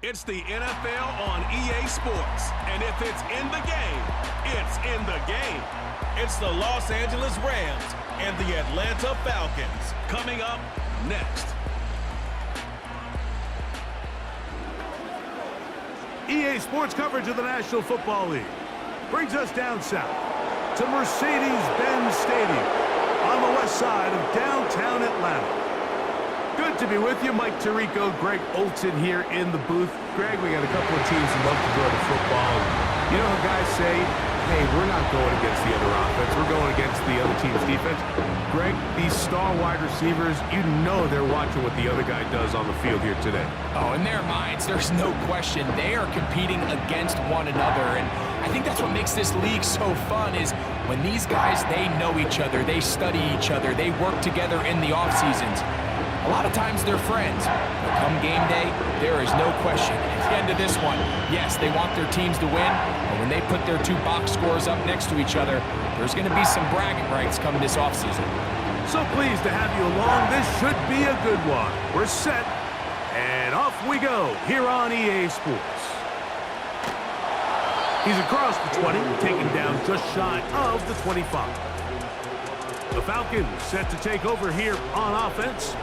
It's the NFL on EA Sports, and if it's in the game, it's in the game. It's the Los Angeles Rams and the Atlanta Falcons coming up next. EA Sports coverage of the National Football League brings us down south to Mercedes-Benz Stadium on the west side of downtown Atlanta. Good to be with you. Mike Tirico, Greg Olson here in the booth. Greg, we got a couple of teams who love to throw the football. You know how guys say, hey, we're not going against the other offense. We're going against the other team's defense. Greg, these star wide receivers, you know they're watching what the other guy does on the field here today. Oh, in their minds, there's no question. They are competing against one another. And I think that's what makes this league so fun is when these guys, they know each other. They study each other. They work together in the off seasons. A lot of times they're friends, but come game day, there is no question. At the end of this one, yes, they want their teams to win, but when they put their two box scores up next to each other, there's going to be some bragging rights come this offseason. So pleased to have you along. This should be a good one. We're set, and off we go here on EA Sports. He's across the 20, taken down just shy of the 25. The Falcons set to take over here on offense.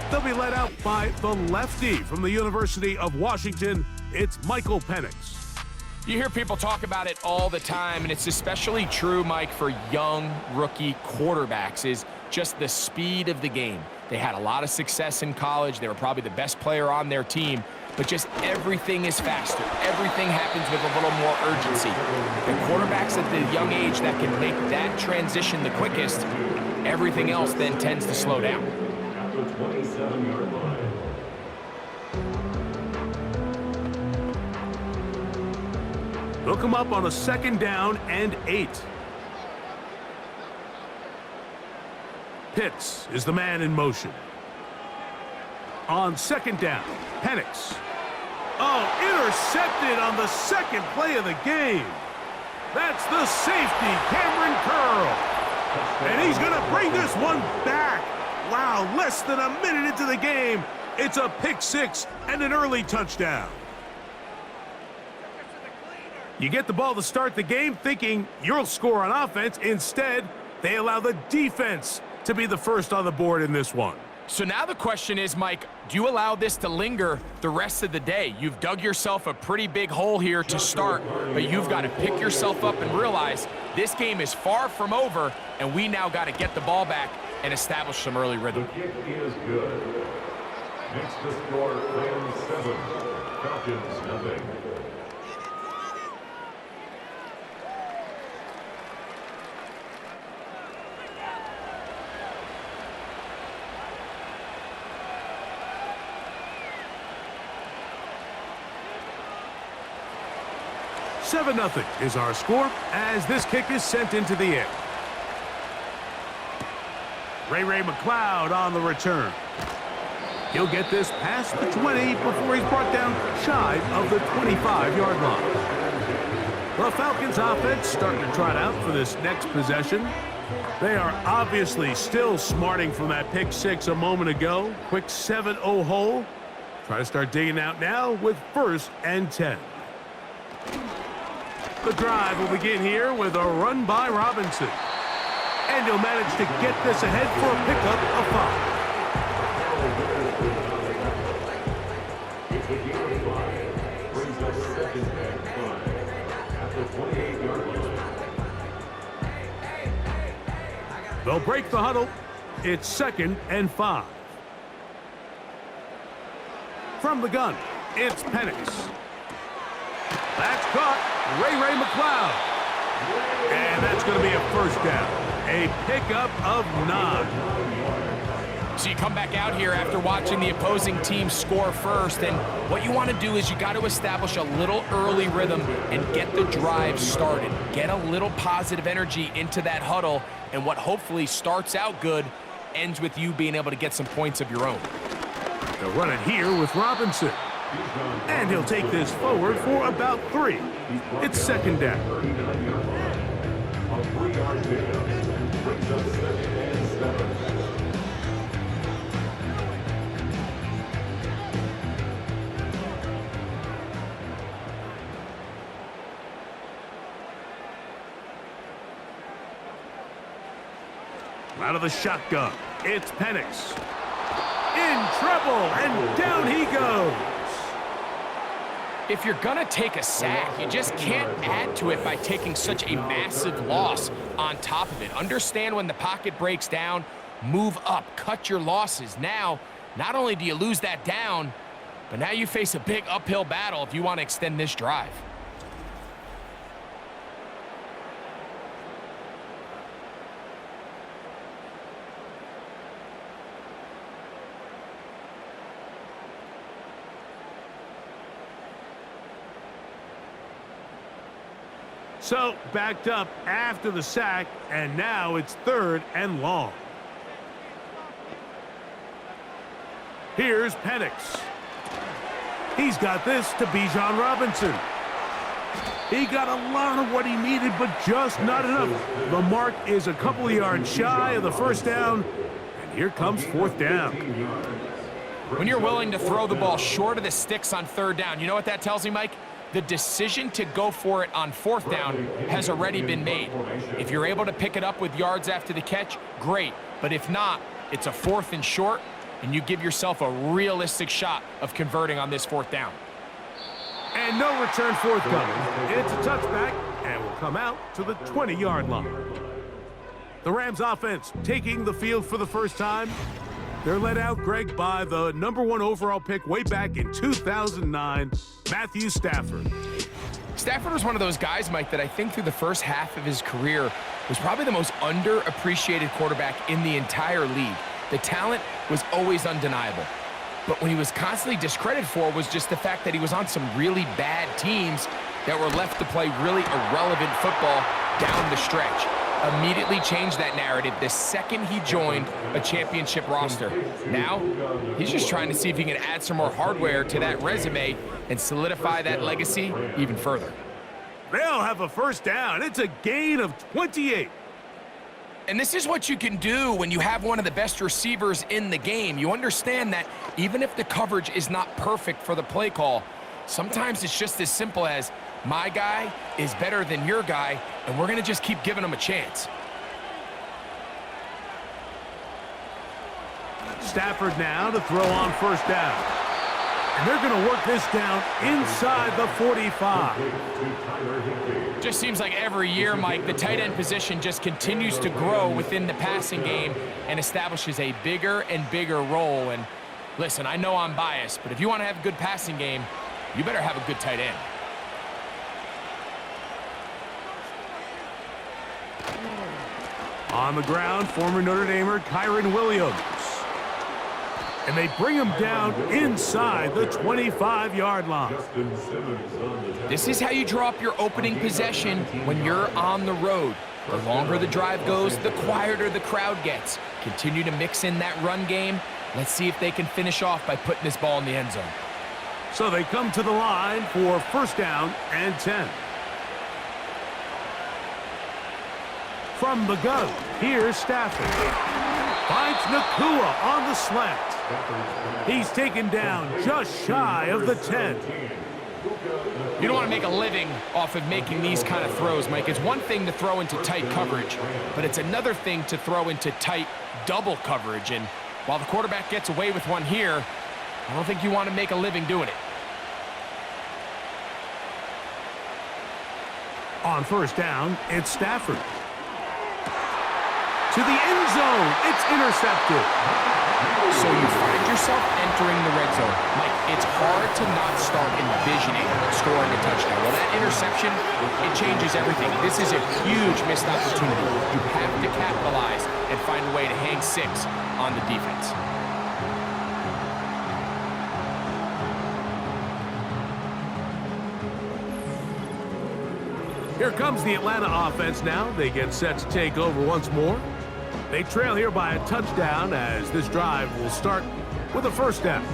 They'll be led out by the lefty from the University of Washington. It's Michael Penix. You hear people talk about it all the time, and it's especially true, Mike, for young rookie quarterbacks, is just the speed of the game. They had a lot of success in college. They were probably the best player on their team, but just everything is faster. Everything happens with a little more urgency. The quarterbacks at the young age that can make that transition the quickest, everything else then tends to slow down. 27-yard line. They'll come up on a 2nd down and 8. Pitts is the man in motion. On 2nd down, Penix. Oh, intercepted on the second play of the game. That's the safety, Cameron Curl. And he's going to bring this one back. Wow, less than a minute into the game. It's a pick 6 and an early touchdown. You get the ball to start the game thinking you'll score on offense. Instead, they allow the defense to be the first on the board in this one. So now the question is, Mike, do you allow this to linger the rest of the day? You've dug yourself a pretty big hole here to start, but you've got to pick yourself up and realize this game is far from over, and we now got to get the ball back and establish some early rhythm. The kick is good. Next to score, Rams 7, Falcons nothing. Nothing is our score as this kick is sent into the air. Ray McLeod on the return. He'll get this past the 20 before he's brought down shy of the 25-yard line. The Falcons offense starting to trot out for this next possession. They are obviously still smarting from that pick 6 a moment ago. Quick 7-0 hole. Try to start digging out now with 1st and 10. The drive will begin here with a run by Robinson. And he'll manage to get this ahead for a pickup of 5. They'll break the huddle. It's 2nd and 5. From the gun, it's Penix. That's caught. Ray McLeod. And that's going to be a 1st down. A pickup of 9. So you come back out here after watching the opposing team score first, and what you want to do is you got to establish a little early rhythm and get the drive started. Get a little positive energy into that huddle, and what hopefully starts out good ends with you being able to get some points of your own. They'll run it here with Robinson. And he'll take this forward for about 3. It's 2nd down. A 3-yard pickup brings up 2nd and 7. Out of the shotgun, it's Penix. In trouble, and down he goes. If you're gonna take a sack, you just can't add to it by taking such a massive loss on top of it. Understand when the pocket breaks down, move up, cut your losses. Now, not only do you lose that down, but now you face a big uphill battle if you want to extend this drive. So, backed up after the sack, and now it's 3rd and long. Here's Penix. He's got this to Bijan Robinson. He got a lot of what he needed, but just not enough. The mark is a couple of yards shy of the first down, and here comes 4th down. When you're willing to throw the ball short of the sticks on 3rd down, you know what that tells me, Mike? The decision to go for it on 4th down has already been made. If you're able to pick it up with yards after the catch, great. But if not, it's a 4th and short, and you give yourself a realistic shot of converting on this 4th down. And no return forthcoming. It's a touchback, and will come out to the 20-yard line. The Rams offense taking the field for the first time. They're led out, Greg, by the #1 overall pick way back in 2009, Matthew Stafford. Stafford was one of those guys, Mike, that I think through the first half of his career was probably the most underappreciated quarterback in the entire league. The talent was always undeniable. But when he was constantly discredited for was just the fact that he was on some really bad teams that were left to play really irrelevant football down the stretch. Immediately changed that narrative the second he joined a championship roster. Now, he's just trying to see if he can add some more hardware to that resume and solidify that legacy even further. They'll have a first down. It's a gain of 28. And this is what you can do when you have one of the best receivers in the game. You understand that even if the coverage is not perfect for the play call, sometimes it's just as simple as, my guy is better than your guy, and we're going to just keep giving him a chance. Stafford now to throw on first down. And they're going to work this down inside the 45. Just seems like every year, Mike, the tight end position just continues to grow within the passing game and establishes a bigger and bigger role. And listen, I know I'm biased, but if you want to have a good passing game, you better have a good tight end. On the ground, former Notre Damer Kyren Williams. And they bring him down inside the 25-yard line. This is how you draw up your opening possession when you're on the road. The longer the drive goes, the quieter the crowd gets. Continue to mix in that run game. Let's see if they can finish off by putting this ball in the end zone. So they come to the line for first down and 10. From the gun, here's Stafford. Finds Nakua on the slant. He's taken down just shy of the 10. You don't want to make a living off of making these kind of throws, Mike. It's one thing to throw into tight coverage, but it's another thing to throw into tight double coverage. And while the quarterback gets away with one here, I don't think you want to make a living doing it. On first down, it's Stafford. To the end zone, it's intercepted. So you find yourself entering the red zone. Mike, it's hard to not start envisioning scoring a touchdown. Well, that interception, it changes everything. This is a huge missed opportunity. You have to capitalize and find a way to hang 6 on the defense. Here comes the Atlanta offense now. They get set to take over once more. They trail here by a touchdown as this drive will start with a first down.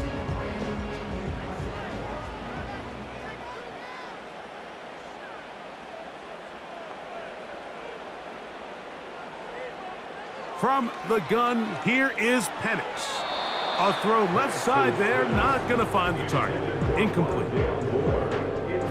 From the gun, here is Penix. A throw left side there, not going to find the target. Incomplete.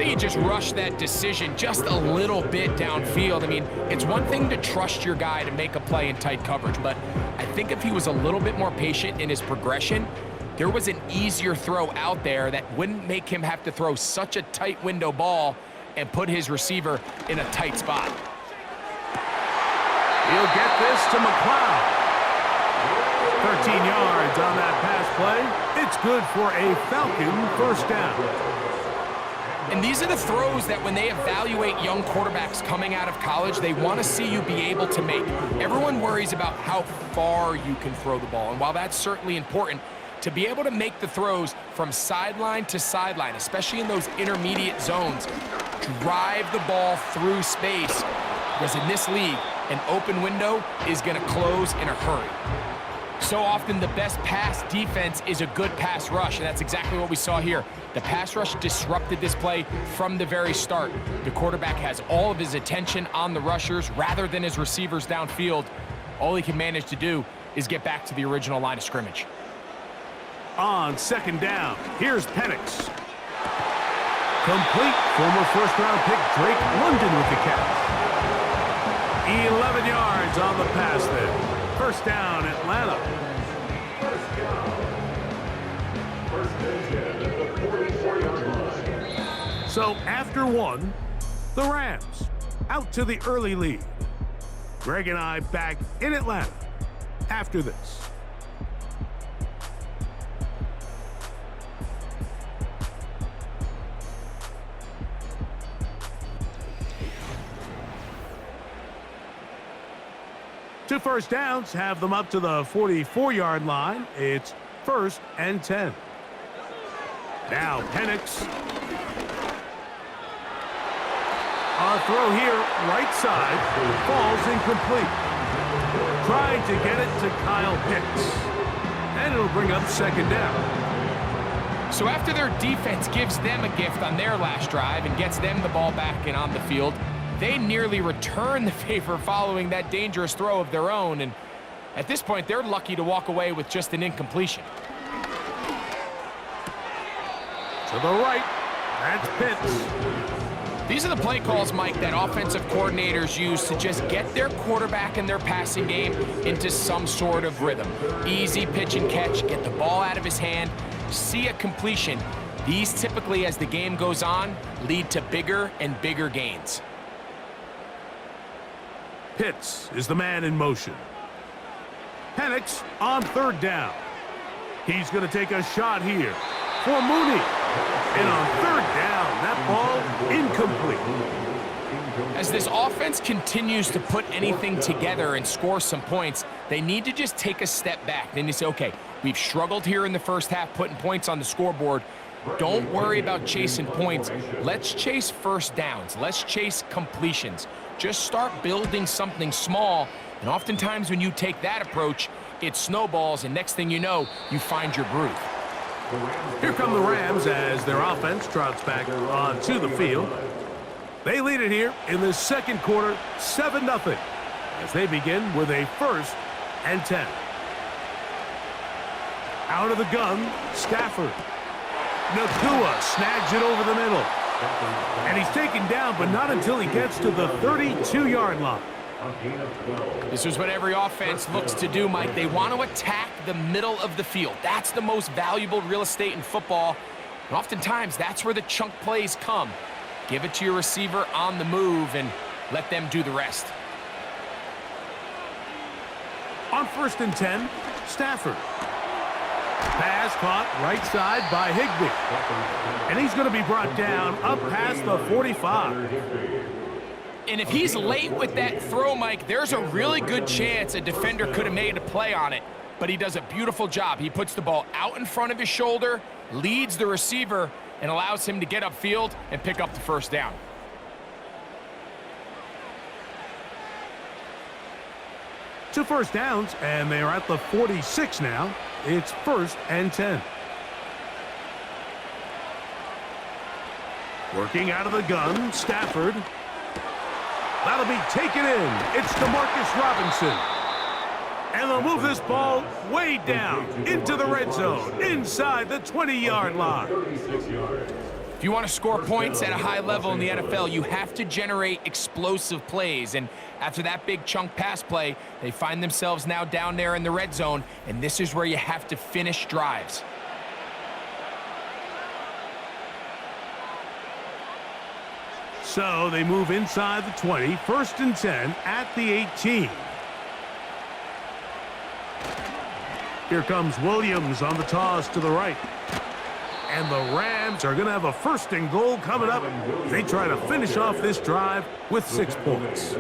think he just rushed that decision just a little bit downfield. I mean, it's one thing to trust your guy to make a play in tight coverage, but I think if he was a little bit more patient in his progression, there was an easier throw out there that wouldn't make him have to throw such a tight window ball and put his receiver in a tight spot. He'll get this to McLeod. 13 yards on that pass play. It's good for a Falcon first down. And these are the throws that when they evaluate young quarterbacks coming out of college, they want to see you be able to make. Everyone worries about how far you can throw the ball. And while that's certainly important, to be able to make the throws from sideline to sideline, especially in those intermediate zones, drive the ball through space. Because in this league, an open window is going to close in a hurry. So often the best pass defense is a good pass rush, and that's exactly what we saw here. The pass rush disrupted this play from the very start. The quarterback has all of his attention on the rushers rather than his receivers downfield. All he can manage to do is get back to the original line of scrimmage. On second down, here's Penix. Complete. Former first-round pick Drake London with the catch. 11 yards on the pass there. First down, Atlanta. So after one, the Rams out to the early lead. Greg and I back in Atlanta after this. Two first downs have them up to the 44-yard line. It's 1st and 10. Now Penix. A throw here, right side, falls incomplete. Trying to get it to Kyle Pitts. And it'll bring up second down. So after their defense gives them a gift on their last drive and gets them the ball back and on the field, they nearly return the favor following that dangerous throw of their own, and at this point, they're lucky to walk away with just an incompletion. To the right, that's Pitts. These are the play calls, Mike, that offensive coordinators use to just get their quarterback and their passing game into some sort of rhythm. Easy pitch and catch, get the ball out of his hand, see a completion. These typically, as the game goes on, lead to bigger and bigger gains. Pitts is the man in motion. Penix on third down. He's going to take a shot here for Mooney. And on third down, that ball incomplete. As this offense continues to put anything together and score some points, they need to just take a step back. Then you say, okay, we've struggled here in the first half putting points on the scoreboard. Don't worry about chasing points. Let's chase first downs. Let's chase completions. Just start building something small, and oftentimes when you take that approach, it snowballs, and next thing you know, you find your groove. Here come the Rams as their offense trots back onto the field. They lead it here in the second quarter, 7-0, as they begin with a 1st and 10. Out of the gun, Stafford. Nakua snags it over the middle. And he's taken down, but not until he gets to the 32-yard line. This is what every offense looks to do, Mike. They want to attack the middle of the field. That's the most valuable real estate in football. And oftentimes, that's where the chunk plays come. Give it to your receiver on the move and let them do the rest. On 1st and 10, Stafford. Pass caught right side by Higbee. And he's going to be brought down up past the 45. And if he's late with that throw, Mike, there's a really good chance a defender could have made a play on it. But he does a beautiful job. He puts the ball out in front of his shoulder, leads the receiver, and allows him to get upfield and pick up the first down. Two first downs, and they are at the 46 now. It's 1st and 10. Working out of the gun, Stafford. That'll be taken in. It's DeMarcus Robinson. And they'll move this ball way down into the red zone, inside the 20-yard line. If you want to score points at a high level in the NFL, you have to generate explosive plays. And after that big chunk pass play, they find themselves now down there in the red zone, and this is where you have to finish drives. So they move inside the 20, 1st and 10 at the 18. Here comes Williams on the toss to the right. And the Rams are going to have a 1st and goal coming up. They try to finish off this drive with 6 points.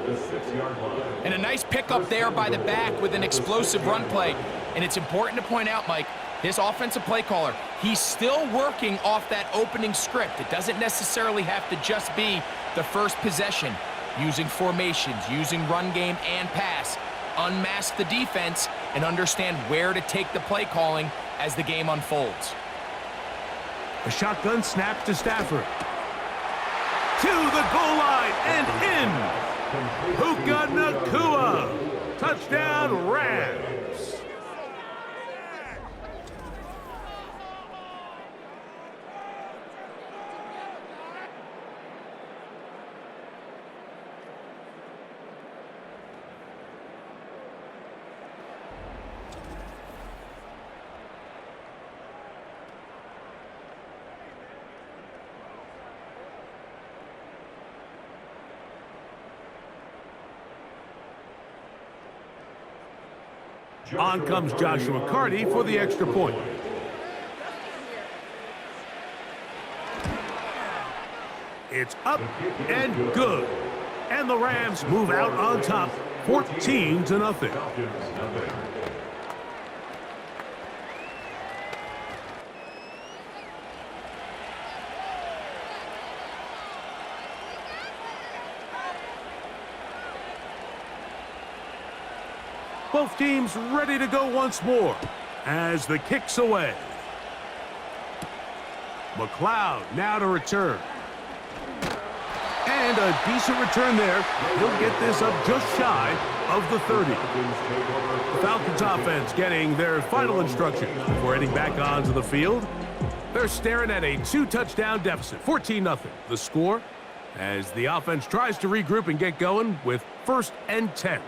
And a nice pickup there by the back with an explosive run play. And it's important to point out, Mike, this offensive play caller, he's still working off that opening script. It doesn't necessarily have to just be the first possession. Using formations, using run game and pass. Unmask the defense and understand where to take the play calling as the game unfolds. A shotgun snap to Stafford. To the goal line and in. Puka Nacua. Touchdown, Rams. On comes Joshua Carty for the extra point. It's up and good. And the Rams move out on top, 14-0. Both teams ready to go once more as the kick's away. McLeod now to return. And a decent return there. He'll get this up just shy of the 30. The Falcons offense getting their final instructions before heading back onto the field. They're staring at a 2-touchdown deficit, 14-0. The score as the offense tries to regroup and get going with 1st and 10.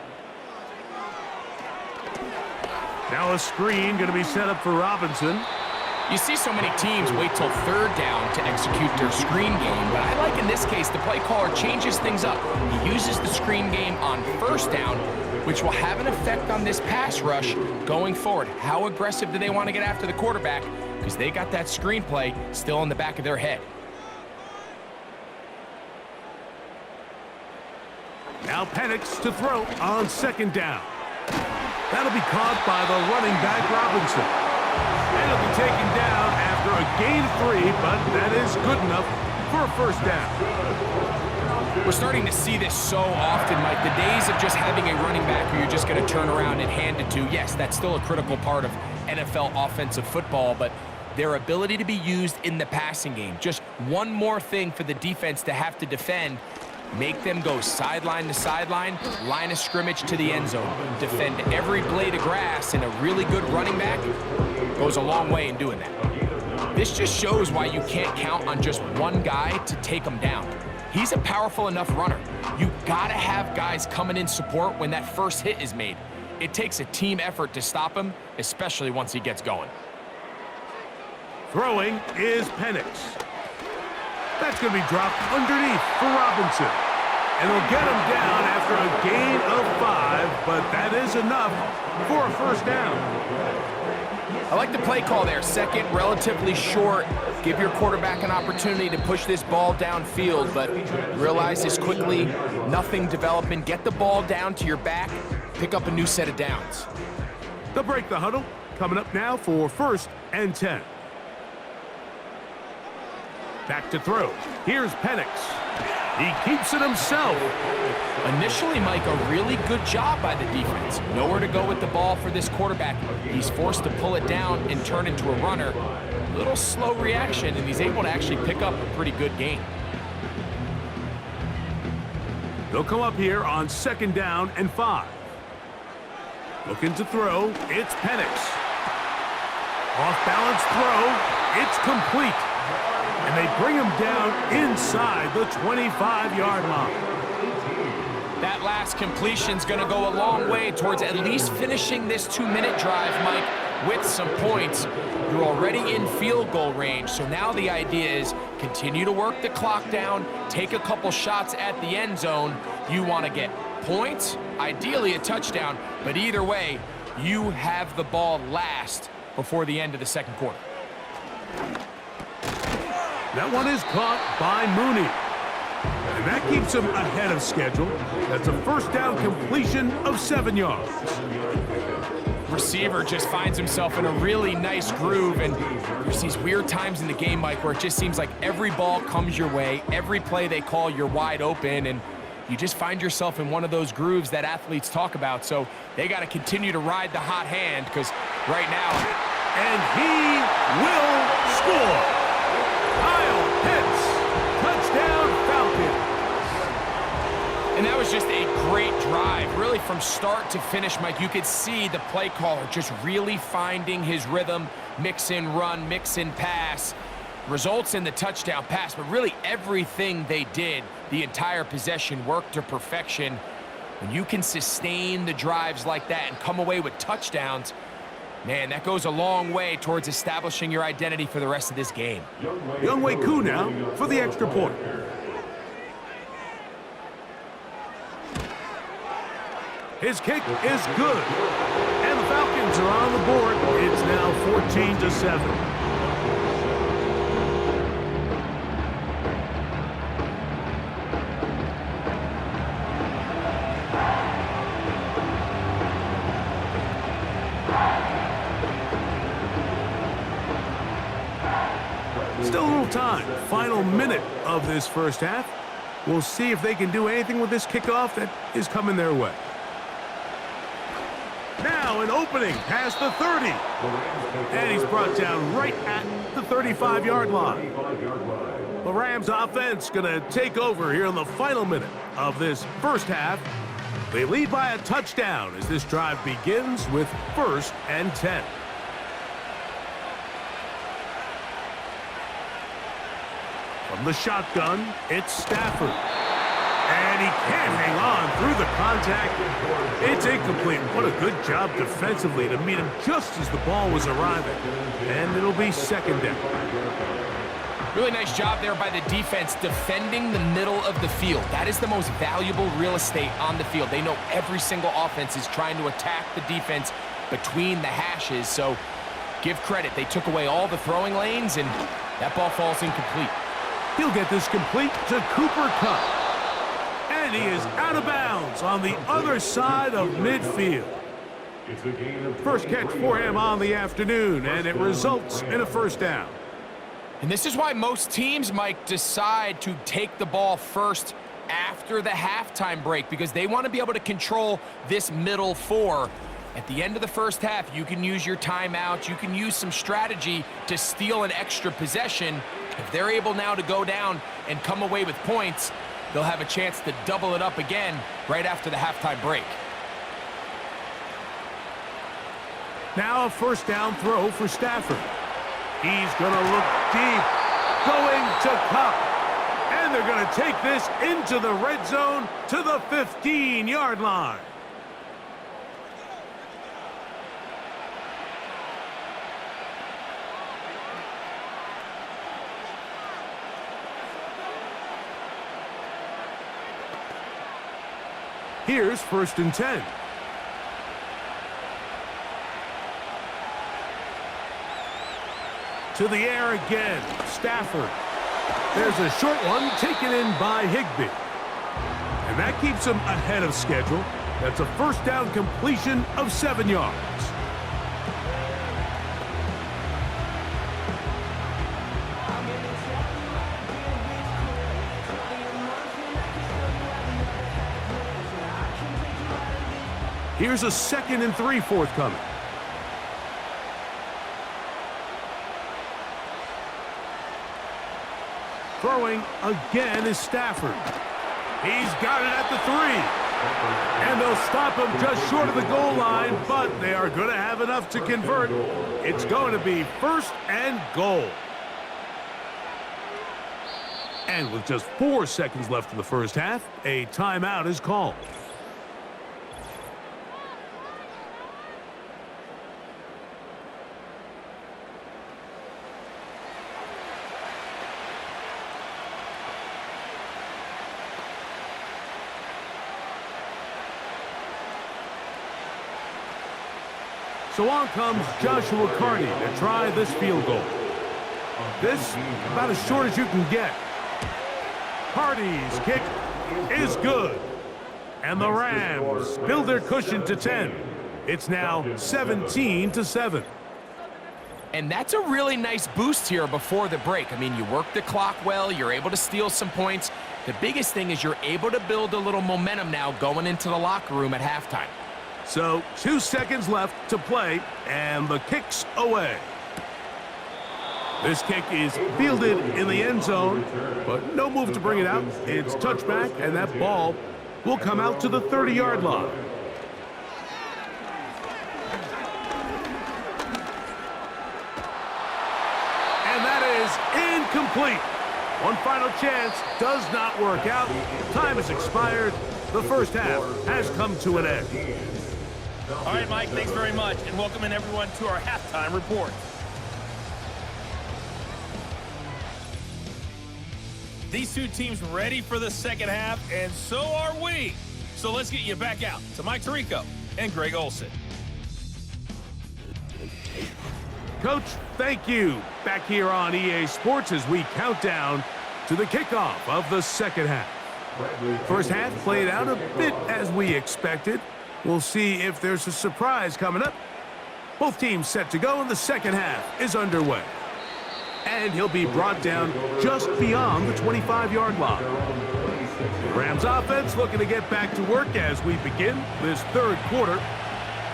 Now a screen going to be set up for Robinson. You see so many teams wait till 3rd down to execute their screen game, but I like in this case the play caller changes things up. He uses the screen game on 1st down, which will have an effect on this pass rush going forward. How aggressive do they want to get after the quarterback? Because they got that screen play still in the back of their head. Now Penix to throw on 2nd down. That'll be caught by the running back, Robinson. And it'll be taken down after a gain of 3, but that is good enough for a 1st down. We're starting to see this so often, Mike. The days of just having a running back who you're just going to turn around and hand it to, yes, that's still a critical part of NFL offensive football, but their ability to be used in the passing game, just one more thing for the defense to have to defend. Make them go sideline to sideline, line of scrimmage to the end zone. Defend every blade of grass, and a really good running back goes a long way in doing that. This just shows why you can't count on just one guy to take him down. He's a powerful enough runner. You gotta have guys coming in support when that first hit is made. It takes a team effort to stop him, especially once he gets going. Throwing is Penix. That's going to be dropped underneath for Robinson. And he'll get him down after a gain of 5, but that is enough for a 1st down. I like the play call there. 2nd, relatively short. Give your quarterback an opportunity to push this ball downfield, but realize this quickly. Nothing developing. Get the ball down to your back. Pick up a new set of downs. They'll break the huddle. Coming up now for 1st and 10. Back to throw. Here's Penix. He keeps it himself. Initially, Mike, a really good job by the defense. Nowhere to go with the ball for this quarterback. He's forced to pull it down and turn into a runner. A little slow reaction, and he's able to actually pick up a pretty good gain. They'll come up here on 2nd down and 5. Looking to throw. It's Penix. Off-balance throw. It's complete. And And they bring him down inside the 25-yard line. That last completion's going to go a long way towards at least finishing this 2-minute drive, Mike, with some points. You're already in field goal range, so now the idea is continue to work the clock down, take a couple shots at the end zone. You want to get points, ideally a touchdown, but either way, you have the ball last before the end of the second quarter. That one is caught by Mooney. And that keeps him ahead of schedule. That's a first down completion of 7 yards. Receiver just finds himself in a really nice groove, and there's these weird times in the game, Mike, where it just seems like every ball comes your way, every play they call, you're wide open, and you just find yourself in one of those grooves that athletes talk about. So they got to continue to ride the hot hand, because right now... And he will score. Kyle Pitts, touchdown Falcons. And that was just a great drive, really from start to finish, Mike. You could see the play caller just really finding his rhythm, mix in run, mix in pass, results in the touchdown pass, but really everything they did, the entire possession worked to perfection. When you can sustain the drives like that and come away with touchdowns, man, that goes a long way towards establishing your identity for the rest of this game. Younghoe Koo now for the extra point. His kick is good. And the Falcons are on the board. It's now 14-7. Still a little time. Final minute of this first half. We'll see if they can do anything with this kickoff that is coming their way. Now an opening past the 30. And he's brought down right at the 35-yard line. The Rams offense going to take over here in the final minute of this first half. They lead by a touchdown as this drive begins with 1st and 10. From the shotgun, it's Stafford. And he can't hang on through the contact. It's incomplete. What a good job defensively to meet him just as the ball was arriving. And it'll be 2nd down. Really nice job there by the defense defending the middle of the field. That is the most valuable real estate on the field. They know every single offense is trying to attack the defense between the hashes. So give credit. They took away all the throwing lanes, and that ball falls incomplete. He'll get this complete to Cooper Kupp. And he is out of bounds on the other side of midfield. First catch for him on the afternoon, and it results in a 1st down. And this is why most teams might decide to take the ball first after the halftime break, because they want to be able to control this middle 4. At the end of the first half, you can use your timeout, you can use some strategy to steal an extra possession. If they're able now to go down and come away with points, they'll have a chance to double it up again right after the halftime break. Now a 1st down throw for Stafford. He's going to look deep, going to Kupp. And they're going to take this into the red zone to the 15-yard line. Here's 1st and 10. To the air again, Stafford. There's a short one taken in by Higbee. And that keeps him ahead of schedule. That's a 1st down completion of 7 yards. Here's a 2nd and 3 forthcoming. Throwing again is Stafford. He's got it at the 3. And they'll stop him just short of the goal line, but they are going to have enough to convert. It's going to be 1st and goal. And with just 4 seconds left in the first half, a timeout is called. So on comes Joshua Carney to try this field goal. This, about as short as you can get. Carney's kick is good. And the Rams build their cushion to 10. It's now 17-7. And that's a really nice boost here before the break. I mean, you work the clock well, you're able to steal some points. The biggest thing is you're able to build a little momentum now going into the locker room at halftime. So 2 seconds left to play, and the kick's away. This kick is fielded in the end zone, but no move to bring it out. It's touchback, and that ball will come out to the 30-yard line. And that is incomplete. One final chance does not work out. Time has expired. The first half has come to an end. All right, Mike, thanks very much, and welcome in everyone to our halftime report. These two teams ready for the second half, and so are we. So let's get you back out to Mike Tirico and Greg Olson. Coach, thank you. Back here on EA Sports as we count down to the kickoff of the second half. First half played out a bit as we expected. We'll see if there's a surprise coming up. Both teams set to go, and the second half is underway. And he'll be brought down just beyond the 25-yard line. The Rams offense looking to get back to work as we begin this third quarter.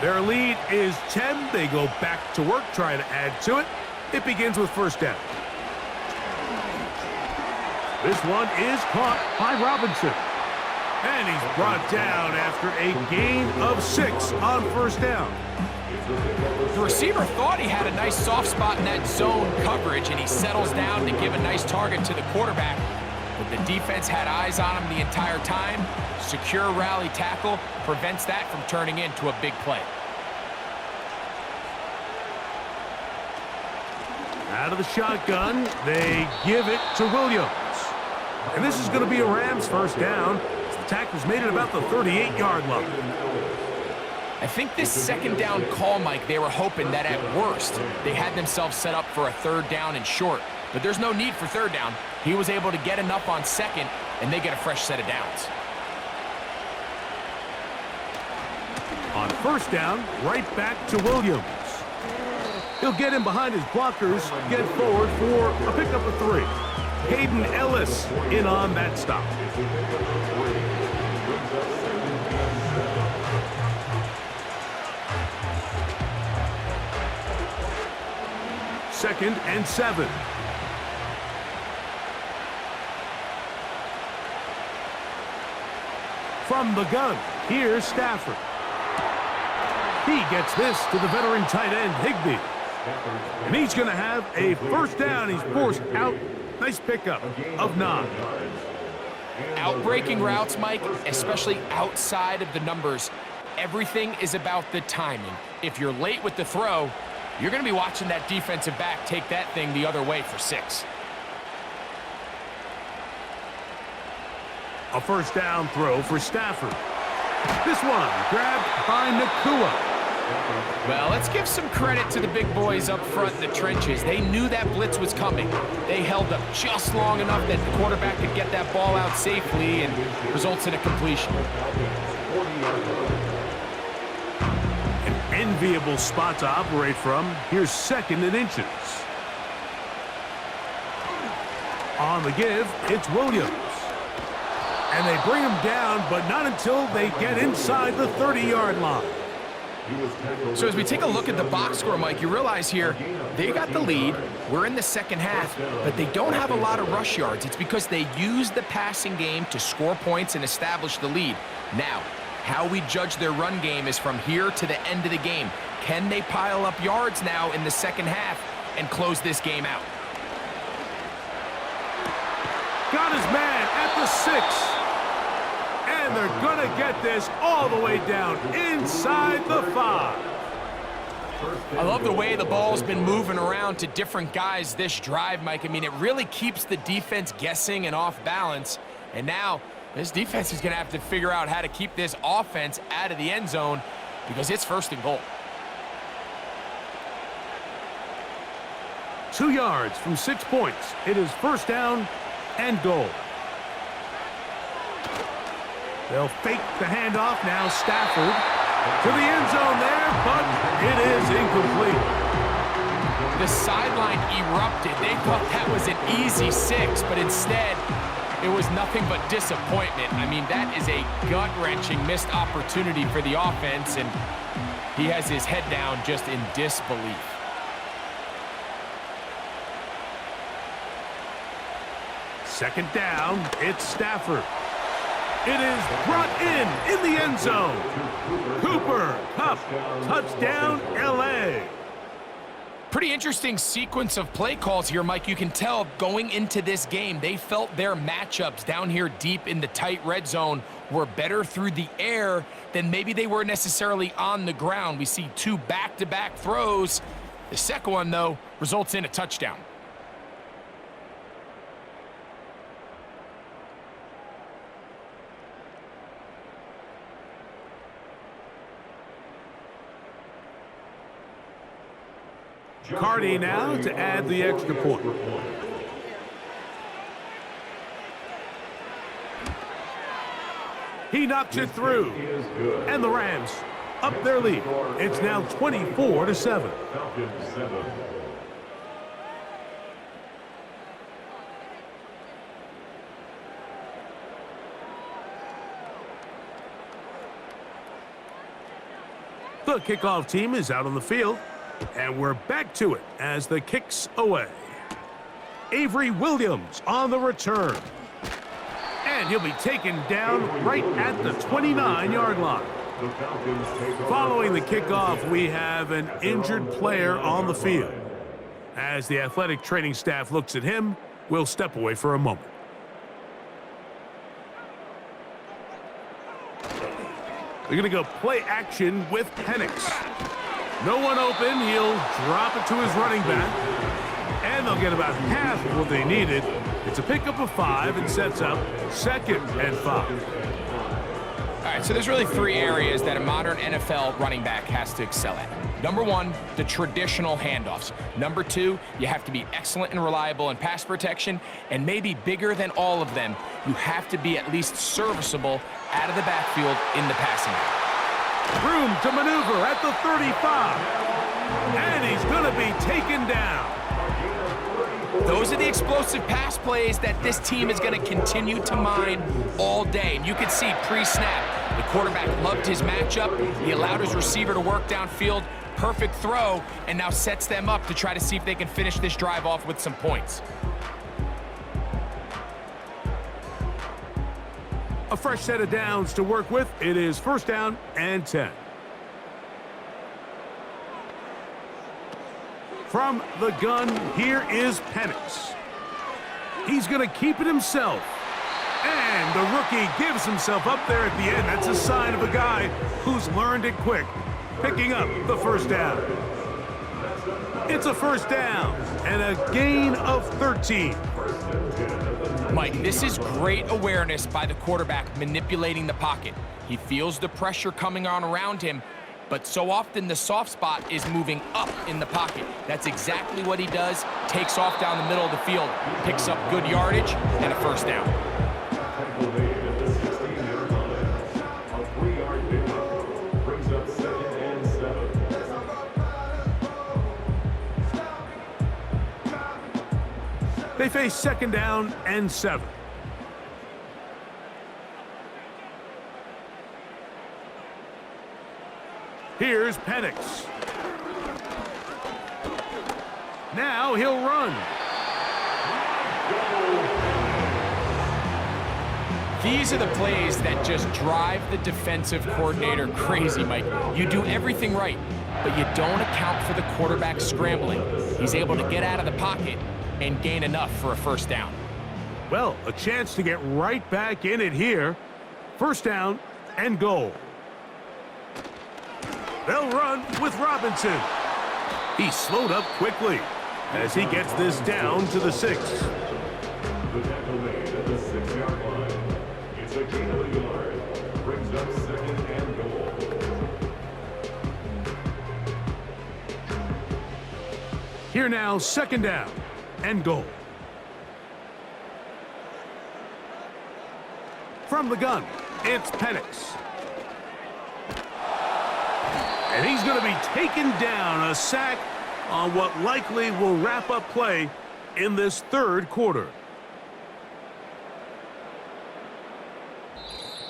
Their lead is 10. They go back to work, trying to add to it. It begins with first down. This one is caught by Robinson. And he's brought down after a gain of 6 on first down. The receiver thought he had a nice soft spot in that zone coverage, and he settles down to give a nice target to the quarterback. But the defense had eyes on him the entire time. Secure rally tackle prevents that from turning into a big play. Out of the shotgun, they give it to Williams. And this is going to be a Rams first down. The tackle's made it about the 38-yard line. I think this second down call, Mike, they were hoping that at worst they had themselves set up for a third down and short. But there's no need for third down. He was able to get enough on second, and they get a fresh set of downs. On first down, right back to Williams. He'll get in behind his blockers, get forward for a pickup of 3. Hayden Ellis in on that stop. Second and 7. From the gun, here's Stafford. He gets this to the veteran tight end, Higbee. And he's going to have a first down. He's forced out. Nice pickup of 9. Outbreaking routes, Mike, especially outside of the numbers, everything is about the timing. If you're late with the throw, you're going to be watching that defensive back take that thing the other way for 6. A first down throw for Stafford. This one grabbed by Nakua. Well, let's give some credit to the big boys up front in the trenches. They knew that blitz was coming. They held up just long enough that the quarterback could get that ball out safely and results in a completion. An enviable spot to operate from. Here's second and inches. On the give, it's Williams. And they bring him down, but not until they get inside the 30-yard line. So as we take a look at the box score, Mike, you realize here they got the lead. We're in the second half, but they don't have a lot of rush yards. It's because they use the passing game to score points and establish the lead. Now, how we judge their run game is from here to the end of the game. Can they pile up yards now in the second half and close this game out? got his man at the 6. And they're going to get this all the way down inside the 5. I love the way the ball's been moving around to different guys this drive, Mike. I mean, it really keeps the defense guessing and off balance. And now this defense is going to have to figure out how to keep this offense out of the end zone because it's 1st and goal. 2 yards from 6 points. It is 1st down and goal. They'll fake the handoff now. Stafford to the end zone there, but it is incomplete. The sideline erupted. They thought that was an easy 6, but instead it was nothing but disappointment. I mean, that is a gut-wrenching missed opportunity for the offense, and he has his head down just in disbelief. Second down, it's Stafford. It is brought in the end zone. Cooper Kupp, touchdown, L.A. Pretty interesting sequence of play calls here, Mike. You can tell going into this game, they felt their matchups down here deep in the tight red zone were better through the air than maybe they were necessarily on the ground. We see 2 back-to-back throws. The second one, though, results in a touchdown. Cardi now to add the extra point. He knocks it through. And the Rams up their lead. It's now 24-7. Falcons 7. The kickoff team is out on the field. And we're back to it as the kick's away. Avery Williams on the return. And he'll be taken down right at the 29-yard line. Following the kickoff, we have an injured player on the field. As the athletic training staff looks at him, we'll step away for a moment. They're going to go play action with Penix. No one open. He'll drop it to his running back. And they'll get about half of what they needed. It's a pickup of 5 and sets up 2nd and 5. All right, so there's really 3 areas that a modern NFL running back has to excel at. Number 1, the traditional handoffs. Number 2, you have to be excellent and reliable in pass protection. And maybe bigger than all of them, you have to be at least serviceable out of the backfield in the passing game. Room to maneuver at the 35. And he's going to be taken down. Those are the explosive pass plays that this team is going to continue to mine all day. And you can see pre-snap, the quarterback loved his matchup. He allowed his receiver to work downfield. Perfect throw, and now sets them up to try to see if they can finish this drive off with some points. A fresh set of downs to work with. It is 1st down and 10. From the gun, here is Penix. He's going to keep it himself. And the rookie gives himself up there at the end. That's a sign of a guy who's learned it quick, picking up the 1st down. It's a 1st down and a gain of 13. Mike, this is great awareness by the quarterback manipulating the pocket. He feels the pressure coming on around him, but so often the soft spot is moving up in the pocket. That's exactly what he does. Takes off down the middle of the field, picks up good yardage, and a 1st down. They face 2nd down and 7. Here's Penix. Now he'll run. These are the plays that just drive the defensive coordinator crazy, Mike. You do everything right, but you don't account for the quarterback scrambling. He's able to get out of the pocket and gain enough for a 1st down. Well, a chance to get right back in it here. First down and goal. They'll run with Robinson. He slowed up quickly as he gets this down to the 6. The tackle made at the 6-yard line. It's a gain of a yard. Brings up second and goal. Here now, second down and goal. From the gun, it's Penix. And he's going to be taken down, a sack on what likely will wrap up play in this third quarter.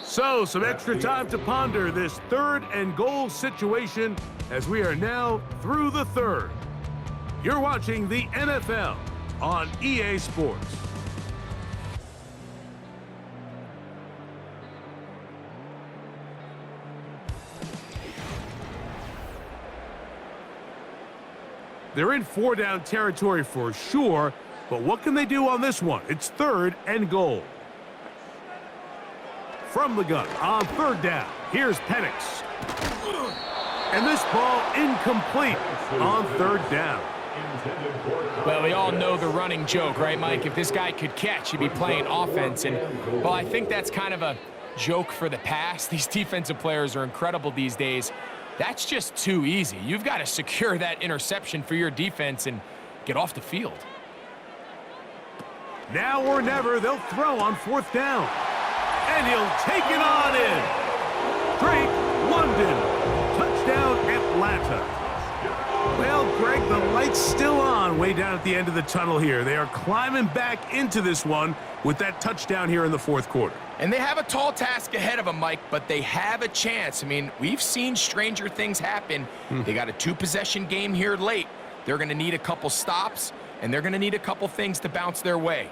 So, some extra time to ponder this third and goal situation as we are now through the third. You're watching the NFL on EA Sports. They're in 4-down territory for sure, but what can they do on this one? It's third and goal. From the gun on third down, here's Penix. And this ball incomplete on third down. Well, we all know the running joke, right, Mike? If this guy could catch, he'd be playing offense. And, well, I think that's kind of a joke for the past. These defensive players are incredible these days. That's just too easy. You've got to secure that interception for your defense and get off the field. Now or never, they'll throw on fourth down. And he'll take it on in. Drake London. Touchdown, Atlanta. Well, Greg, the light's still on way down at the end of the tunnel here. They are climbing back into this one with that touchdown here in the fourth quarter. And they have a tall task ahead of them, Mike, but they have a chance. I mean, we've seen stranger things happen. They got a 2-possession game here late. They're going to need a couple stops, and they're going to need a couple things to bounce their way.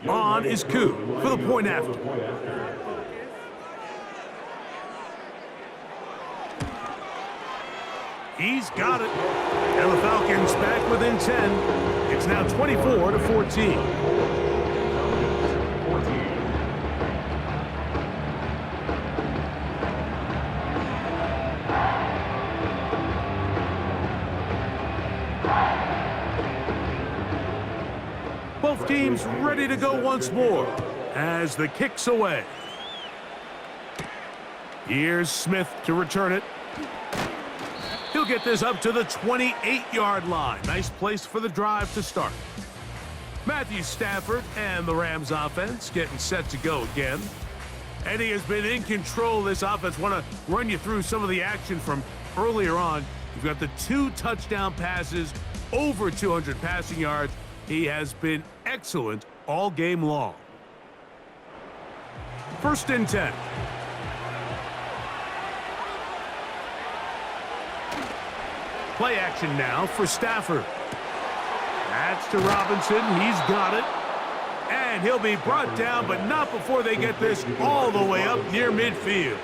On is Koo for the point after. He's got it. And the Falcons back within 10. It's now 24-14. Both teams ready to go once more as the kick's away. Here's Smith to return it. He'll get this up to the 28-yard line. Nice place for the drive to start. Matthew Stafford and the Rams offense getting set to go again. And he has been in control of this offense. Want to run you through some of the action from earlier on. You've got the 2 touchdown passes, over 200 passing yards. He has been excellent all game long. First and 10. Play action now for Stafford. That's to Robinson. He's got it. And he'll be brought down, but not before they get this all the way up near midfield.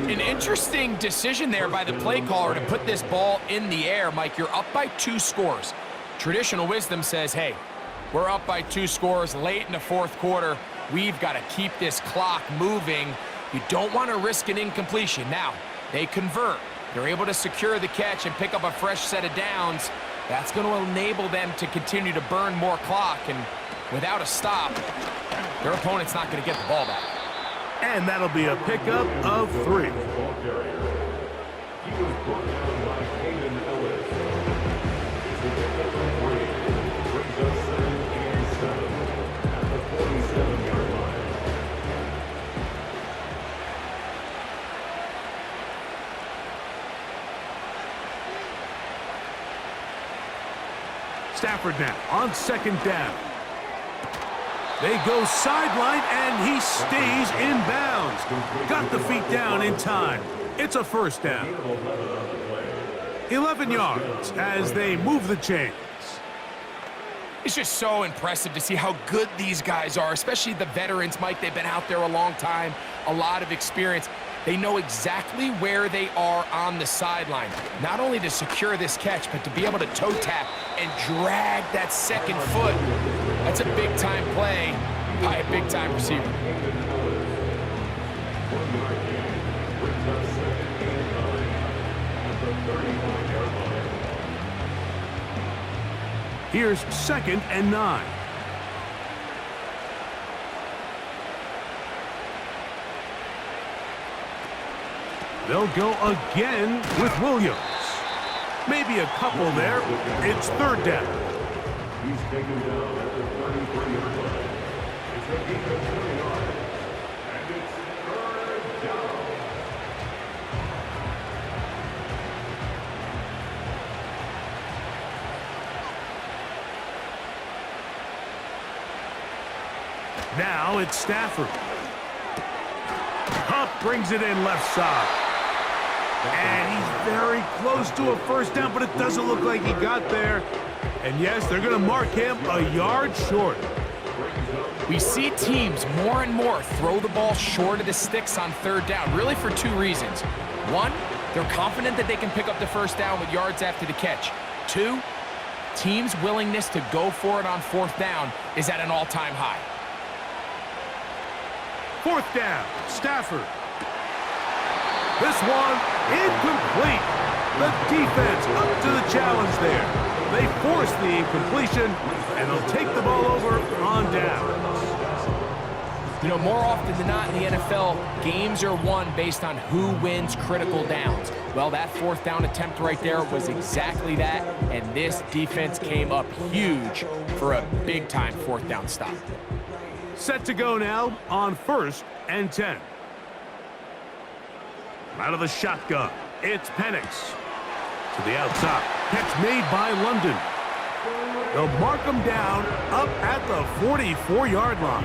An interesting decision there by the play caller to put this ball in the air. Mike, you're up by 2 scores. Traditional wisdom says, hey, we're up by 2 scores late in the fourth quarter. We've got to keep this clock moving. You don't want to risk an incompletion. Now, they convert. They're able to secure the catch and pick up a fresh set of downs. That's going to enable them to continue to burn more clock. And without a stop, their opponent's not going to get the ball back. And that'll be a pickup of 3. Stafford now on second down. They go sideline, and he stays in bounds. Got the feet down in time. It's a first down. 11 yards as they move the chains. It's just so impressive to see how good these guys are, especially the veterans, Mike. They've been out there a long time, a lot of experience. They know exactly where they are on the sideline, not only to secure this catch, but to be able to toe tap and drag that second foot. That's a big-time play by a big-time receiver. Here's 2nd and 9. They'll go again with Williams. Maybe a couple there. It's 3rd down. He's taken down at the 33-yard line. It's a gain of 20 yards. And it's 3rd down. Now it's Stafford. Hupp brings it in left side. And he's very close to a 1st down, but it doesn't look like he got there. And yes, they're going to mark him a yard short. We see teams more and more throw the ball short of the sticks on 3rd down, really for 2 reasons. 1, they're confident that they can pick up the 1st down with yards after the catch. 2, teams' willingness to go for it on 4th down is at an all-time high. 4th down, Stafford. This one, incomplete. The defense up to the challenge there. They force the incompletion, and they'll take the ball over on down. You know, more often than not in the NFL, games are won based on who wins critical downs. Well, that 4th down attempt right there was exactly that, and this defense came up huge for a big-time 4th down stop. Set to go now on 1st and 10. Out of the shotgun, it's Penix. To the outside, catch made by London. They'll mark him down up at the 44-yard line.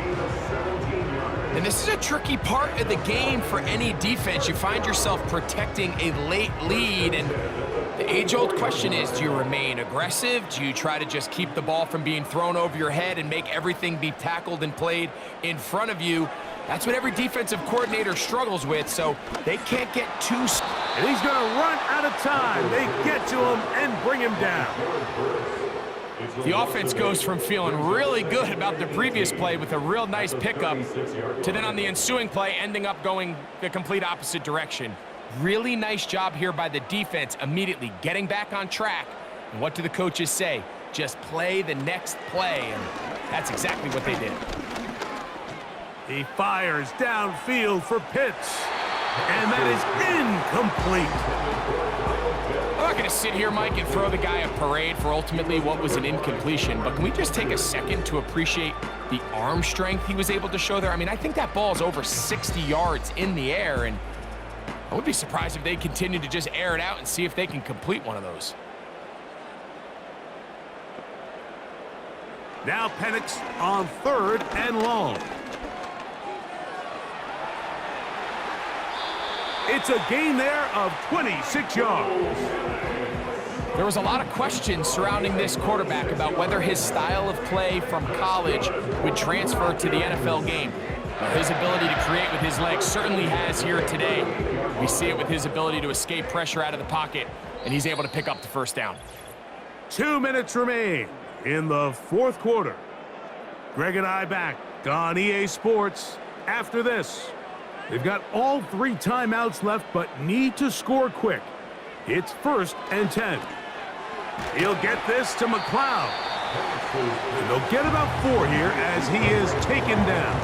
And this is a tricky part of the game for any defense. You find yourself protecting a late lead, and the age-old question is, do you remain aggressive? Do you try to just keep the ball from being thrown over your head and make everything be tackled and played in front of you? That's what every defensive coordinator struggles with, so they can't get too... And he's going to run out of time. They get to him and bring him down. The offense goes from feeling really good about the previous play with a real nice pickup to then on the ensuing play ending up going the complete opposite direction. Really nice job here by the defense immediately getting back on track. And what do the coaches say? Just play the next play, and that's exactly what they did. He fires downfield for Pitts, and that is incomplete. I'm not going to sit here, Mike, and throw the guy a parade for ultimately what was an incompletion, but can we just take a second to appreciate the arm strength he was able to show there? I mean, I think that ball is over 60 yards in the air, and I would be surprised if they continue to just air it out and see if they can complete one of those. Now Penix on 3rd and long. It's a gain there of 26 yards. There was a lot of questions surrounding this quarterback about whether his style of play from college would transfer to the NFL game. His ability to create with his legs certainly has here today. We see it with his ability to escape pressure out of the pocket, and he's able to pick up the 1st down. 2 minutes remain in the 4th quarter. Greg and I back on EA Sports after this. They've got all 3 timeouts left, but need to score quick. It's 1st and 10. He'll get this to McLeod. And they'll get about 4 here as he is taken down.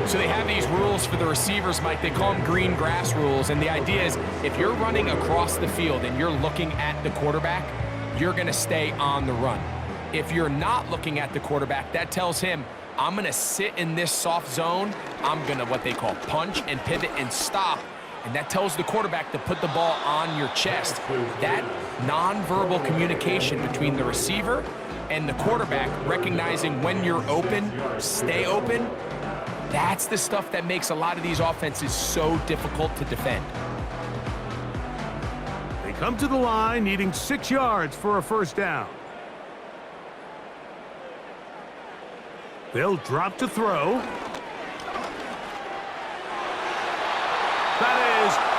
So they have these rules for the receivers, Mike. They call them green grass rules, and the idea is if you're running across the field and you're looking at the quarterback, you're going to stay on the run. If you're not looking at the quarterback, that tells him, I'm going to sit in this soft zone. I'm going to what they call punch and pivot and stop. And that tells the quarterback to put the ball on your chest. That nonverbal communication between the receiver and the quarterback, recognizing when you're open, stay open, that's the stuff that makes a lot of these offenses so difficult to defend. They come to the line needing 6 yards for a 1st down. They'll drop to throw.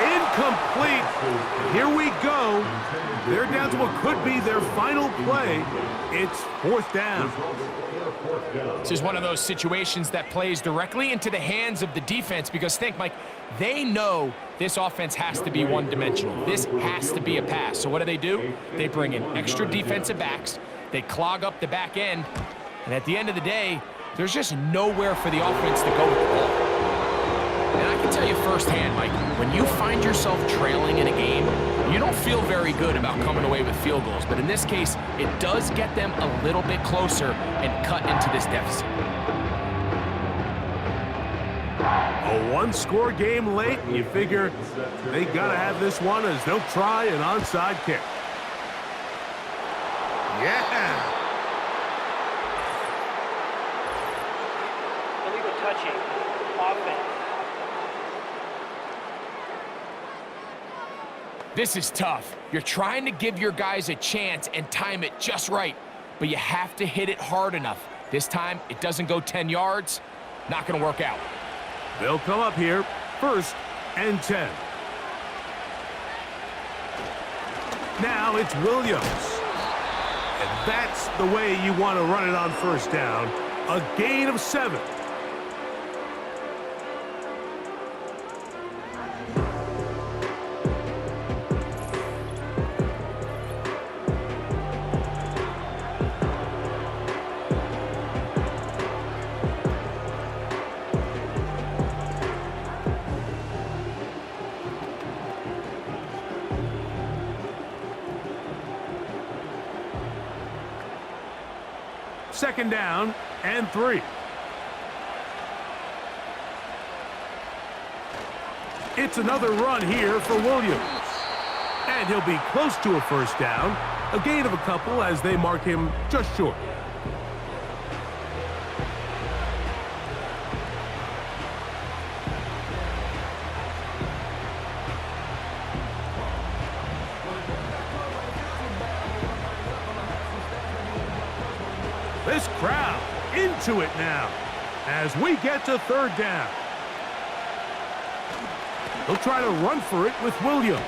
Incomplete. And here we go. They're down to what could be their final play. It's fourth down. This is one of those situations that plays directly into the hands of the defense because think, Mike, they know this offense has to be one-dimensional. This has to be a pass. So what do? They bring in extra defensive backs. They clog up the back end. And at the end of the day, there's just nowhere for the offense to go with the ball. And I can tell you firsthand, Mike, when you find yourself trailing in a game, you don't feel very good about coming away with field goals. But in this case, it does get them a little bit closer and cut into this deficit. A one-score game late, and you figure they got to have this one as they'll try an onside kick. Yeah! Illegal touching. Offense. This is tough. You're trying to give your guys a chance and time it just right, but you have to hit it hard enough. This time, it doesn't go 10 yards. Not going to work out. They'll come up here, 1st and 10. Now it's Williams. And that's the way you want to run it on 1st down. A gain of 7. Second down and 3. It's another run here for Williams. And he'll be close to a 1st down. A gain of a couple as they mark him just short. This crowd into it now as we get to 3rd down. They'll try to run for it with Williams.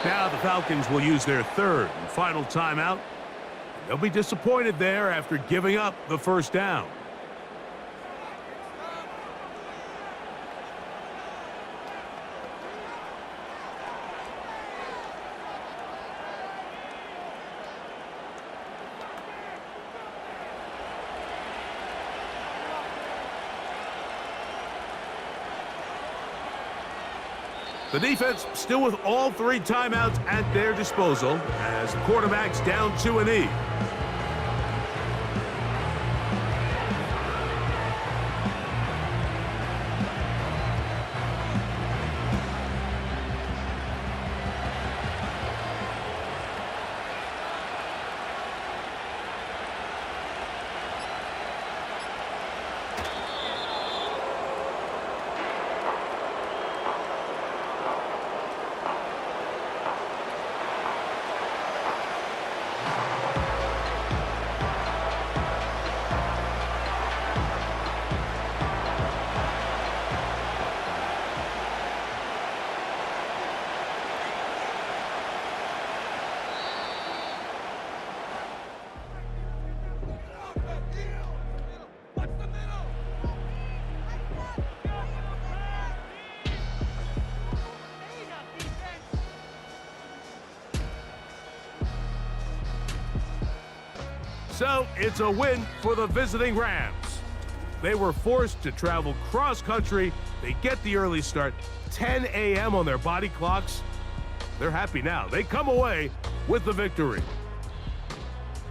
Now the Falcons will use their 3rd and final timeout. They'll be disappointed there after giving up the 1st down. The defense still with all 3 timeouts at their disposal as the quarterback's down to a knee. So it's a win for the visiting Rams. They were forced to travel cross-country. They get the early start, 10 a.m. on their body clocks. They're happy now. They come away with the victory.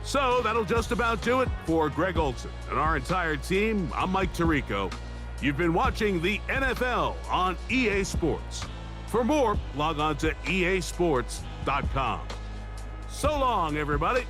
So that'll just about do it for Greg Olson and our entire team. I'm Mike Tirico. You've been watching the NFL on EA Sports. For more, log on to easports.com. So long, everybody.